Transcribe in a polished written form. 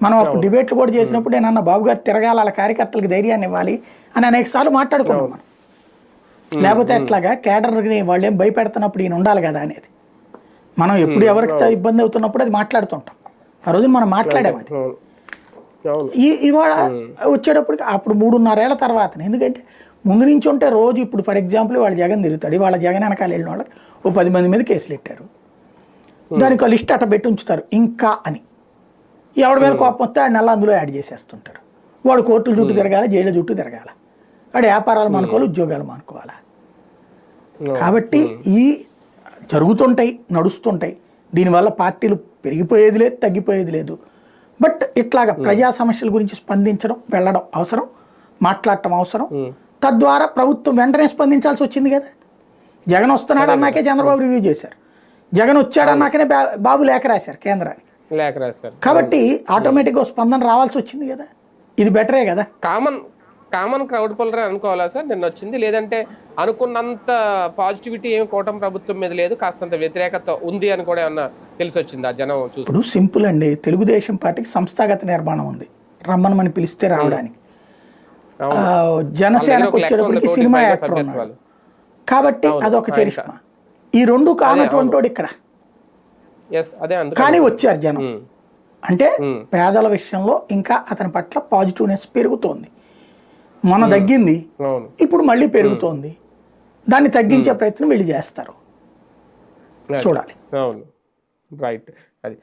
మనం అప్పుడు డిబేట్లు కూడా చేసినప్పుడు నేను అన్న బాబు గారు తిరగాల వాళ్ళ కార్యకర్తలకు ధైర్యాన్ని ఇవ్వాలి అని అనేక సార్లు మాట్లాడుకున్నాం మనం. లేకపోతే ఎట్లాగా కేడర్ని వాళ్ళు ఏం భయపెడుతున్నప్పుడు ఈయన ఉండాలి కదా అనేది. మనం ఎప్పుడు ఎవరికి ఇబ్బంది అవుతున్నప్పుడు అది మాట్లాడుతుంటాం. ఆ రోజు మనం మాట్లాడాము అది. ఇవాళ వచ్చేటప్పటికి అప్పుడు 3.5 ఏళ్ల తర్వాత, ఎందుకంటే ముందు నుంచి ఉంటే రోజు ఇప్పుడు ఫర్ ఎగ్జాంపుల్ వాళ్ళు జగన్ తిరుగుతాడు, వాళ్ళ జగన్ వెనకాల వెళ్ళిన వాళ్ళకి ఓ 10 మంది మీద కేసులు పెట్టారు. దానికి లిస్ట్ అట్ట పెట్టి ఉంచుతారు ఇంకా అని. ఎవడి మీద కోపం వస్తే ఆ నెల అందులో యాడ్ చేసేస్తుంటారు. వాడు కోర్టుల చుట్టూ తిరగాలి, జైలు చుట్టూ తిరగాల, వాడు వ్యాపారాలు మానుకోవాలి, ఉద్యోగాలు మానుకోవాలా. కాబట్టి ఈ జరుగుతుంటాయి, నడుస్తుంటాయి. దీనివల్ల పార్టీలు పెరిగిపోయేది లేదు, తగ్గిపోయేది లేదు. బట్ ఇట్లాగా ప్రజా సమస్యల గురించి స్పందించడం, వెళ్ళడం అవసరం, మాట్లాడటం అవసరం. తద్వారా ప్రభుత్వం వెంటనే స్పందించాల్సి వచ్చింది కదా. జగన్ వస్తున్నాడు అన్నాకే చంద్రబాబు రివ్యూ చేశారు, జగన్ వచ్చాడన్నాకనే బాబు లేఖ రాశారు కేంద్రానికి. కాబట్టి ఆటోమేటిక్గా స్పందన రావాల్సి వచ్చింది కదా. ఇది బెటరే కదా. కామన్ క్రౌడ్ పుల్లర్ అనుకోవాలా సార్ నిన్న వచ్చింది? లేదంటే అనుకున్నంత పాజిటివిటీ ఏమి కూటమి ప్రభుత్వం మీద లేదు, కాస్తంత వ్యతిరేకత ఉంది అని కూడా ఏమన్నా తెలిసి వచ్చింది ఆ జనం చూసి? ఇప్పుడు సింపుల్ అండి, తెలుగుదేశం పార్టీకి సంస్థాగత నిర్మాణం ఉంది, రమ్మనమని పిలిస్తే రావడానికి. జనసేనకు వచ్చేటప్పటికి సినిమా యాక్టర్ ఉన్నాడు కాబట్టి అదొక చరిష్మా. ఈ రెండు కానటువంటి వాడు ఇక్కడ. కానీ వచ్చారు జనం. అంటే పేదల విషయంలో ఇంకా అతని పట్ల పాజిటివ్నెస్ పెరుగుతోంది. మొన్న తగ్గింది, ఇప్పుడు మళ్ళీ పెరుగుతోంది. దాన్ని తగ్గించే ప్రయత్నం వీళ్ళు చేస్తారు, చూడాలి. రైట్. అది